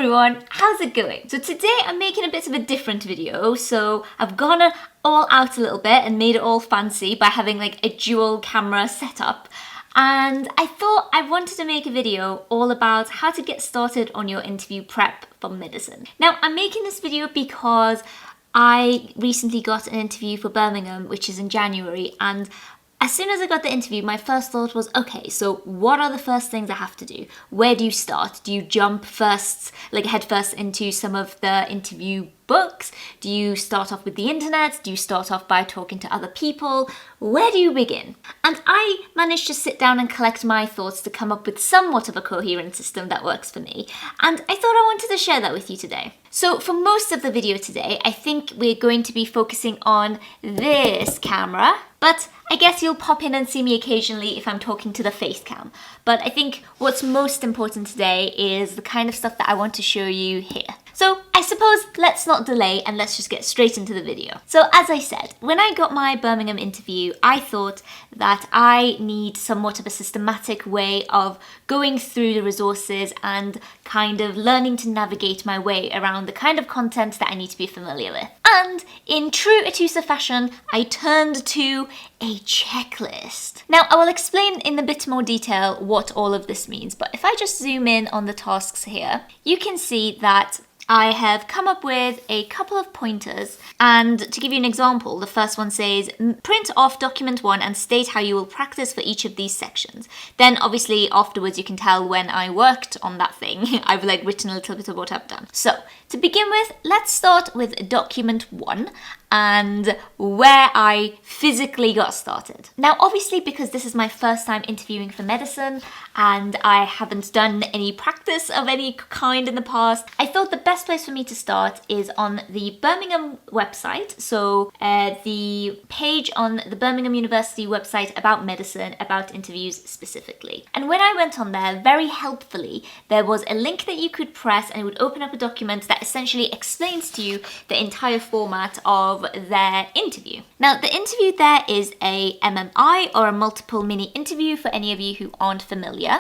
everyone, how's it going? So today I'm making a bit of a different video, so I've gone all out a little bit and made it all fancy by having like a dual camera setup. And I thought I wanted to make a video all about how to get started on your interview prep for medicine. Now I'm making this video because I recently got an interview for Birmingham, which is in January, and as soon as I got the interview, my first thought was, okay, so what are the first things I have to do? Where do you start? Do you jump first, like head first into some of the interview books? Do you start off with the internet? Do you start off by talking to other people? Where do you begin? And I managed to sit down and collect my thoughts to come up with somewhat of a coherent system that works for me. And I thought I wanted to share that with you today. So for most of the video today, I think we're going to be focusing on this camera, but I guess you'll pop in and see me occasionally if I'm talking to the face cam. But I think what's most important today is the kind of stuff that I want to show you here. So I suppose let's not delay and let's just get straight into the video. So as I said, when I got my Birmingham interview, I thought that I need somewhat of a systematic way of going through the resources and kind of learning to navigate my way around the kind of content that I need to be familiar with. And in true Atousa fashion, I turned to a checklist. Now, I will explain in a bit more detail what all of this means, but if I just zoom in on the tasks here, you can see that I have come up with a couple of pointers, and to give you an example, the first one says, print off document 1 and state how you will practice for each of these sections. Then obviously afterwards you can tell when I worked on that thing. I've like written a little bit of what I've done. So to begin with, let's start with document 1 and where I physically got started. Now obviously because this is my first time interviewing for medicine and I haven't done any practice of any kind in the past, I thought the best place for me to start is on the Birmingham website. So the page on the Birmingham University website about medicine, about interviews specifically. And when I went on there, very helpfully, there was a link that you could press and it would open up a document that essentially explains to you the entire format of their interview. Now the interview there is a MMI or a multiple mini interview for any of you who aren't familiar.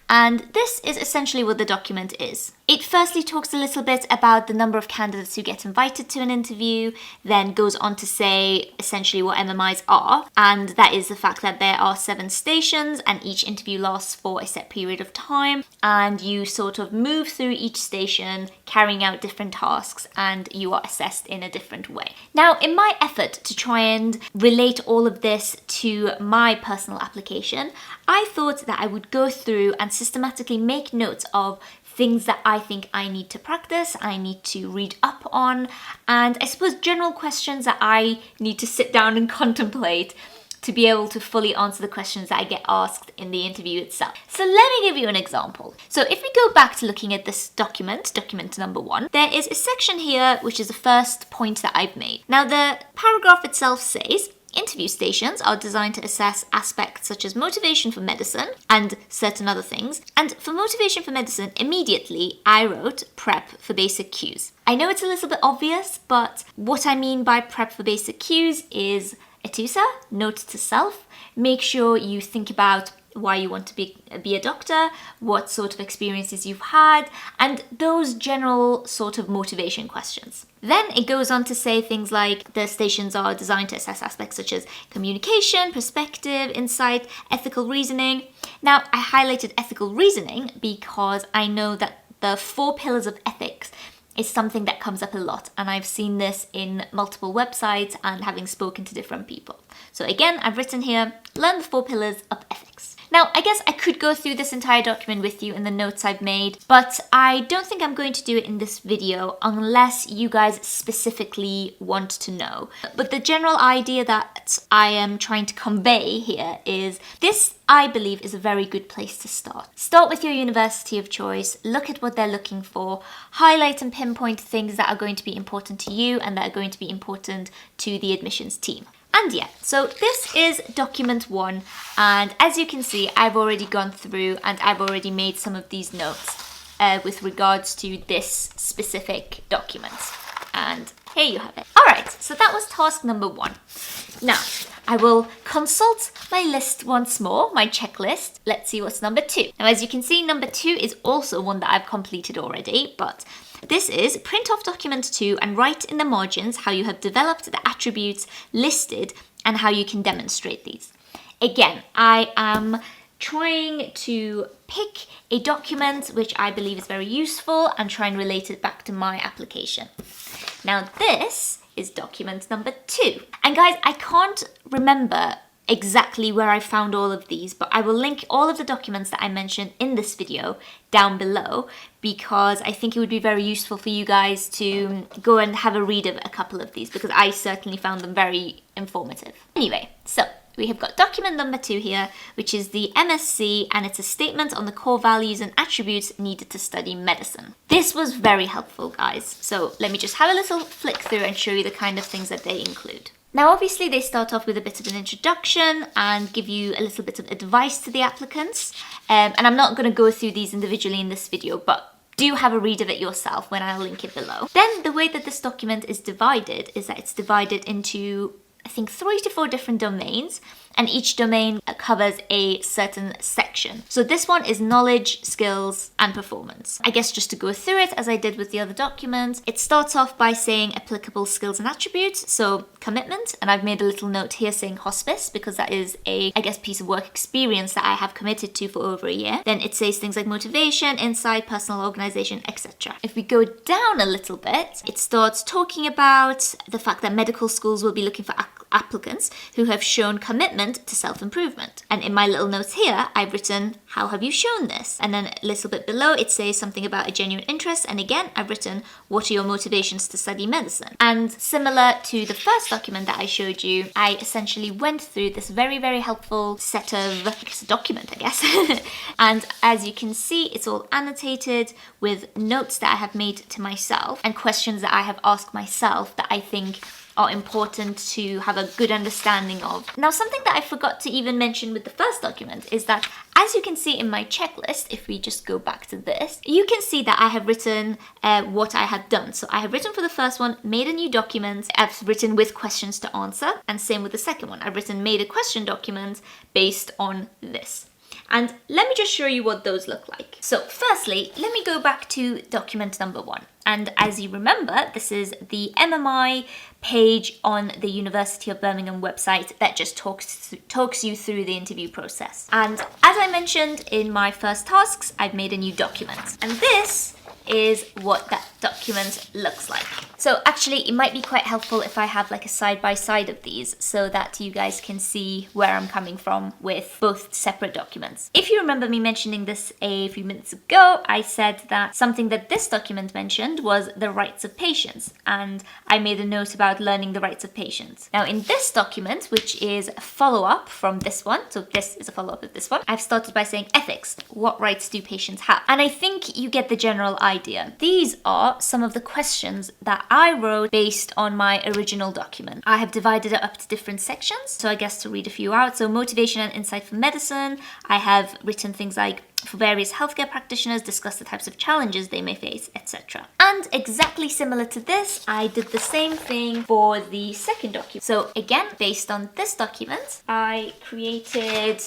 And this is essentially what the document is. It firstly talks a little bit about the number of candidates who get invited to an interview, then goes on to say essentially what MMIs are, and that is the fact that there are 7 stations and each interview lasts for a set period of time, and you sort of move through each station carrying out different tasks and you are assessed in a different way. Now, in my effort to try and relate all of this to my personal application, I thought that I would go through and systematically make notes of things that I think I need to practice, I need to read up on, and I suppose general questions that I need to sit down and contemplate to be able to fully answer the questions that I get asked in the interview itself. So let me give you an example. So if we go back to looking at this document number 1, there is a section here which is the first point that I've made. Now the paragraph itself says, interview stations are designed to assess aspects such as motivation for medicine and certain other things. And for motivation for medicine, immediately I wrote prep for basic cues. I know it's a little bit obvious, but what I mean by prep for basic cues is Atousa, note to self. Make sure you think about why you want to be a doctor, what sort of experiences you've had, and those general sort of motivation questions. Then it goes on to say things like the stations are designed to assess aspects such as communication, perspective, insight, ethical reasoning. Now, I highlighted ethical reasoning because I know that the 4 pillars of ethics is something that comes up a lot, and I've seen this in multiple websites and having spoken to different people. So again, I've written here, learn the 4 pillars of ethics. Now, I guess I could go through this entire document with you in the notes I've made, but I don't think I'm going to do it in this video unless you guys specifically want to know. But the general idea that I am trying to convey here is this, I believe, is a very good place to start. Start with your university of choice, look at what they're looking for, highlight and pinpoint things that are going to be important to you and that are going to be important to the admissions team. And yeah, so this is document 1, and as you can see, I've already gone through and I've already made some of these notes with regards to this specific document. And here you have it. All right, so that was task number 1. Now, I will consult my list once more, my checklist. Let's see what's number 2. Now, as you can see, number 2 is also one that I've completed already, but this is print off document 2 and write in the margins how you have developed the attributes listed and how you can demonstrate these. Again, I am trying to pick a document which I believe is very useful and try and relate it back to my application. Now, this is document number 2. And guys, I can't remember exactly where I found all of these, but I will link all of the documents that I mentioned in this video down below, because I think it would be very useful for you guys to go and have a read of a couple of these, because I certainly found them very informative. Anyway, so we have got document number 2 here, which is the MSc, and it's a statement on the core values and attributes needed to study medicine. This was very helpful, guys. So let me just have a little flick through and show you the kind of things that they include. Now, obviously, they start off with a bit of an introduction and give you a little bit of advice to the applicants. And I'm not going to go through these individually in this video, but do have a read of it yourself when I'll link it below. Then the way that this document is divided is that it's divided into, I think, 3 to 4 different domains, and each domain covers a certain section. So this one is knowledge, skills, and performance. I guess just to go through it as I did with the other document, it starts off by saying applicable skills and attributes, so commitment, and I've made a little note here saying hospice, because that is a, I guess, piece of work experience that I have committed to for over a year. Then it says things like motivation, insight, personal organization, etc. If we go down a little bit, it starts talking about the fact that medical schools will be looking for applicants who have shown commitment to self-improvement. And in my little notes here, I've written, how have you shown this? And then a little bit below, it says something about a genuine interest. And again, I've written, what are your motivations to study medicine? And similar to the first document that I showed you, I essentially went through this very, very helpful set of, I guess, a document, I guess. And as you can see, it's all annotated with notes that I have made to myself and questions that I have asked myself that I think are important to have a good understanding of. Now, something that I forgot to even mention with the first document is that, as you can see in my checklist, if we just go back to this, you can see that I have written what I have done. So I have written for the first one, made a new document, I've written with questions to answer, and same with the second one. I've written made a question document based on this. And let me just show you what those look like. So firstly, let me go back to document number 1. And as you remember, this is the MMI page on the University of Birmingham website that just talks you through the interview process. And as I mentioned in my first tasks, I've made a new document. And this is what that document looks like. So actually, it might be quite helpful if I have like a side-by-side of these so that you guys can see where I'm coming from with both separate documents. If you remember me mentioning this a few minutes ago, I said that something that this document mentioned was the rights of patients, and I made a note about learning the rights of patients. Now, in this document, which is a follow-up from this one, so this is a follow-up of this one, I've started by saying ethics. What rights do patients have? And I think you get the general idea. These are some of the questions that I wrote based on my original document. I have divided it up to different sections, so I guess to read a few out. So motivation and insight for medicine. I have written things like, for various healthcare practitioners, discuss the types of challenges they may face, etc. And exactly similar to this, I did the same thing for the second document. So again, based on this document, I created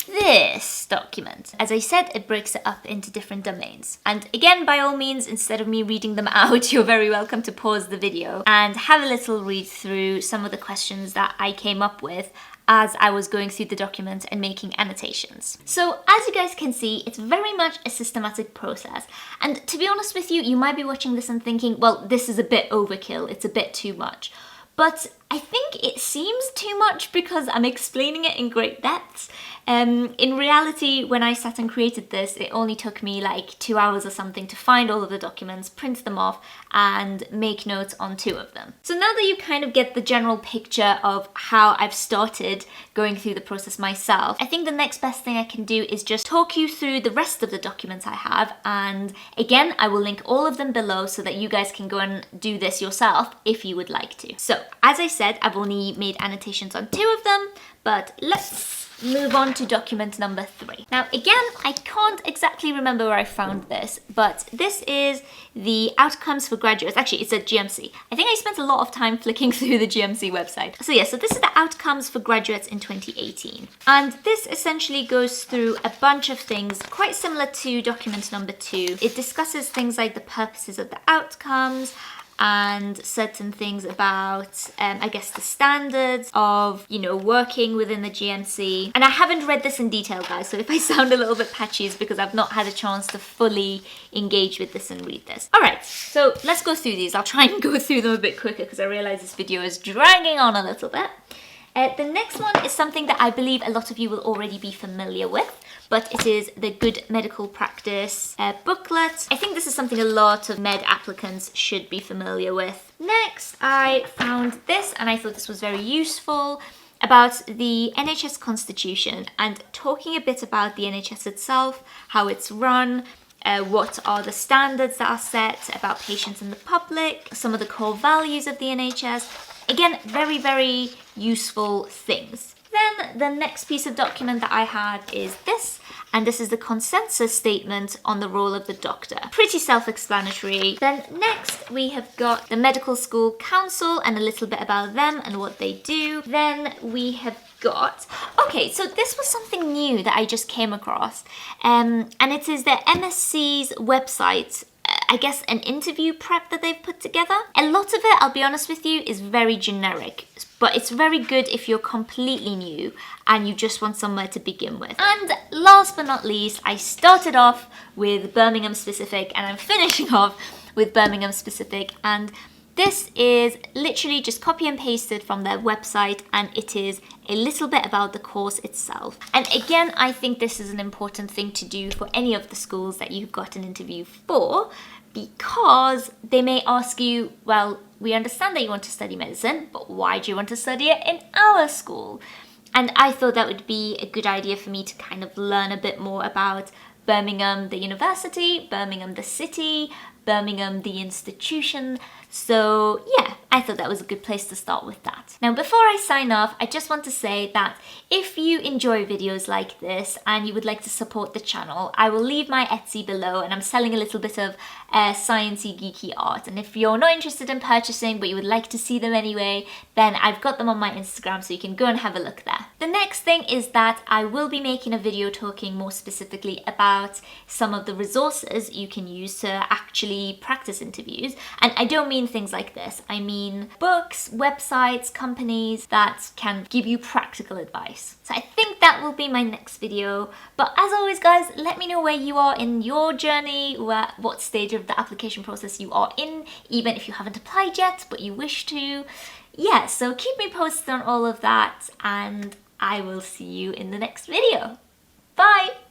this document. As I said, it breaks it up into different domains. And again, by all means, instead of me reading them out, you're very welcome to pause the video and have a little read through some of the questions that I came up with as I was going through the document and making annotations. So as you guys can see, it's very much a systematic process. And to be honest with you, you might be watching this and thinking, well, this is a bit overkill, it's a bit too much. But I think it seems too much because I'm explaining it in great depth. In reality, when I sat and created this, it only took me like 2 hours or something to find all of the documents, print them off, and make notes on 2 of them. So now that you kind of get the general picture of how I've started going through the process myself, I think the next best thing I can do is just talk you through the rest of the documents I have. And again, I will link all of them below so that you guys can go and do this yourself if you would like to. So as I said, I've only made annotations on 2 of them, but let's move on to document number 3. Now again, I can't exactly remember where I found this, but this is the outcomes for graduates. Actually, it's at GMC. I think I spent a lot of time flicking through the GMC website. So yeah, so this is the outcomes for graduates in 2018. And this essentially goes through a bunch of things quite similar to document number 2. It discusses things like the purposes of the outcomes, and certain things about, I guess, the standards of, working within the GMC. And I haven't read this in detail, guys, so if I sound a little bit patchy, it's because I've not had a chance to fully engage with this and read this. All right, so let's go through these. I'll try and go through them a bit quicker because I realize this video is dragging on a little bit. The next one is something that I believe a lot of you will already be familiar with, but it is the Good Medical Practice booklet. I think this is something a lot of med applicants should be familiar with. Next, I found this, and I thought this was very useful, about the NHS Constitution and talking a bit about the NHS itself, how it's run, what are the standards that are set about patients and the public, some of the core values of the NHS. Again, very, very useful things. Then the next piece of document that I had is this, and this is the consensus statement on the role of the doctor. Pretty self-explanatory. Then next we have got the Medical School Council and a little bit about them and what they do. Then we have got, okay, so this was something new that I just came across, and it is the MSC's website. I guess an interview prep that they've put together. A lot of it, I'll be honest with you, is very generic, but it's very good if you're completely new and you just want somewhere to begin with. And last but not least, I started off with Birmingham specific and I'm finishing off with Birmingham specific, and this is literally just copy and pasted from their website, and it is a little bit about the course itself. And again, I think this is an important thing to do for any of the schools that you've got an interview for, because they may ask you, well, we understand that you want to study medicine, but why do you want to study it in our school? And I thought that would be a good idea for me to kind of learn a bit more about Birmingham, the university, Birmingham, the city, Birmingham, the institution. So yeah, I thought that was a good place to start with that. Now, before I sign off, I just want to say that if you enjoy videos like this and you would like to support the channel, I will leave my Etsy below, and I'm selling a little bit of sciencey, geeky art. And if you're not interested in purchasing, but you would like to see them anyway, then I've got them on my Instagram, so you can go and have a look there. The next thing is that I will be making a video talking more specifically about some of the resources you can use to actually practice interviews. And I don't mean things like this. I mean books, websites, companies that can give you practical advice. So I think that will be my next video. But as always, guys, let me know where you are in your journey, what stage of the application process you are in, even if you haven't applied yet, but you wish to. Yeah, so keep me posted on all of that, and I will see you in the next video. Bye!